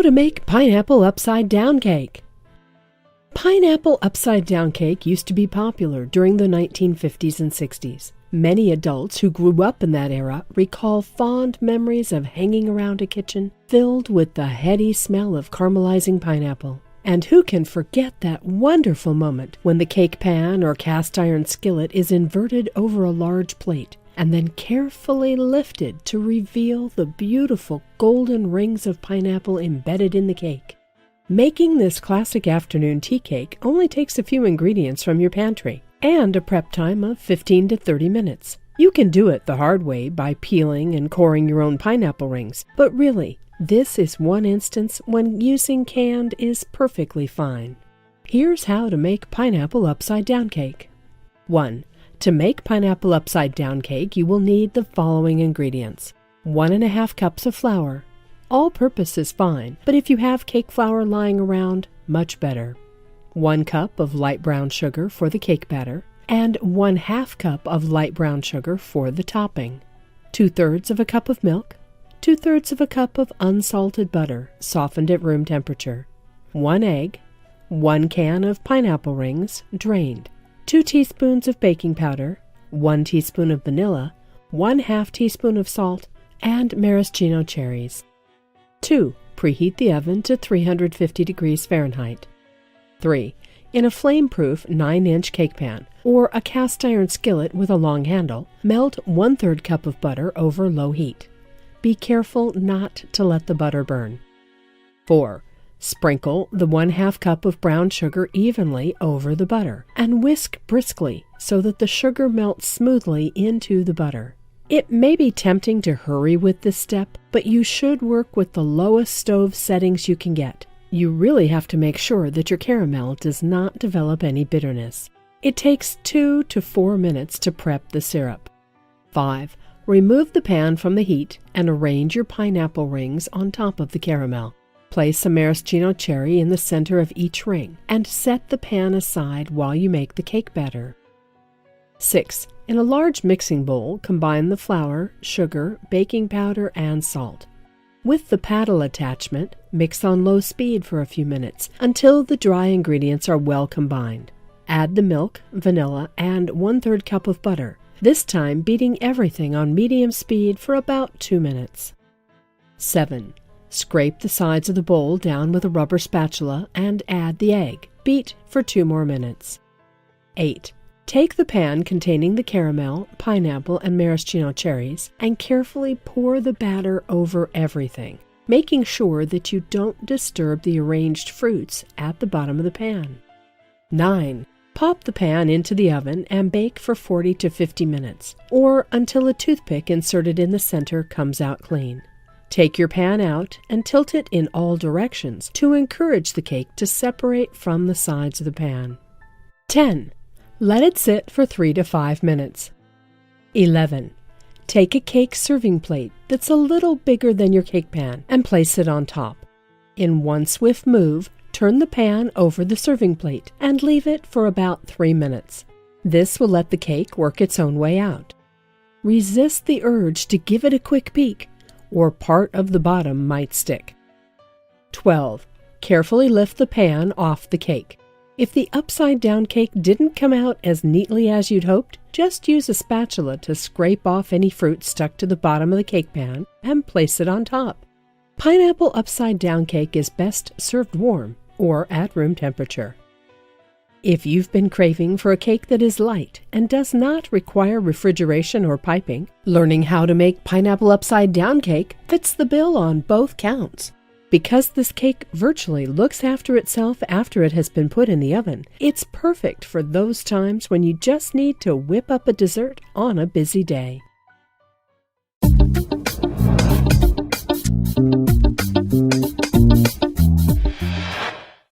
to make pineapple upside-down cake. Pineapple upside-down cake used to be popular during the 1950s and 60s. Many adults who grew up in that era recall fond memories of hanging around a kitchen filled with the heady smell of caramelizing pineapple. And who can forget that wonderful moment when the cake pan or cast iron skillet is inverted over a large plate and then carefully lifted to reveal the beautiful golden rings of pineapple embedded in the cake. Making this classic afternoon tea cake only takes a few ingredients from your pantry and a prep time of 15 to 30 minutes. You can do it the hard way by peeling and coring your own pineapple rings, but really, this is one instance when using canned is perfectly fine. Here's how to make pineapple upside-down cake. 1. To make pineapple upside-down cake, you will need the following ingredients. 1½ cups of flour. All-purpose is fine, but if you have cake flour lying around, much better. 1 cup of light brown sugar for the cake batter, and 1/2 cup of light brown sugar for the topping. 2/3 of a cup of milk, 2/3 of a cup of unsalted butter, softened at room temperature, 1 egg, 1 can of pineapple rings, drained, 2 teaspoons of baking powder, 1 teaspoon of vanilla, 1/2 teaspoon of salt, and maraschino cherries. 2. Preheat the oven to 350 degrees Fahrenheit. 3. In a flame-proof 9-inch cake pan or a cast iron skillet with a long handle, melt 1/3 cup of butter over low heat. Be careful not to let the butter burn. 4. Sprinkle the 1/2 cup of brown sugar evenly over the butter and whisk briskly so that the sugar melts smoothly into the butter. It may be tempting to hurry with this step, but you should work with the lowest stove settings you can get. You really have to make sure that your caramel does not develop any bitterness. It takes 2 to 4 minutes to prep the syrup. 5. Remove the pan from the heat and arrange your pineapple rings on top of the caramel. Place a maraschino cherry in the center of each ring and set the pan aside while you make the cake batter. 6. In a large mixing bowl, combine the flour, sugar, baking powder, and salt. With the paddle attachment, mix on low speed for a few minutes until the dry ingredients are well combined. Add the milk, vanilla, and 1/3 cup of butter, this time beating everything on medium speed for about 2 minutes. 7. Scrape the sides of the bowl down with a rubber spatula and add the egg. Beat for 2 more minutes. 8. Take the pan containing the caramel, pineapple, and maraschino cherries and carefully pour the batter over everything, making sure that you don't disturb the arranged fruits at the bottom of the pan. 9. Pop the pan into the oven and bake for 40 to 50 minutes, or until a toothpick inserted in the center comes out clean. Take your pan out and tilt it in all directions to encourage the cake to separate from the sides of the pan. 10. Let it sit for 3 to 5 minutes. 11. Take a cake serving plate that's a little bigger than your cake pan and place it on top. In one swift move, turn the pan over the serving plate and leave it for about 3 minutes. This will let the cake work its own way out. Resist the urge to give it a quick peek, or part of the bottom might stick. 12. Carefully lift the pan off the cake. If the upside-down cake didn't come out as neatly as you'd hoped, just use a spatula to scrape off any fruit stuck to the bottom of the cake pan and place it on top. Pineapple upside-down cake is best served warm or at room temperature. If you've been craving for a cake that is light and does not require refrigeration or piping, learning how to make pineapple upside-down cake fits the bill on both counts. Because this cake virtually looks after itself after it has been put in the oven, it's perfect for those times when you just need to whip up a dessert on a busy day.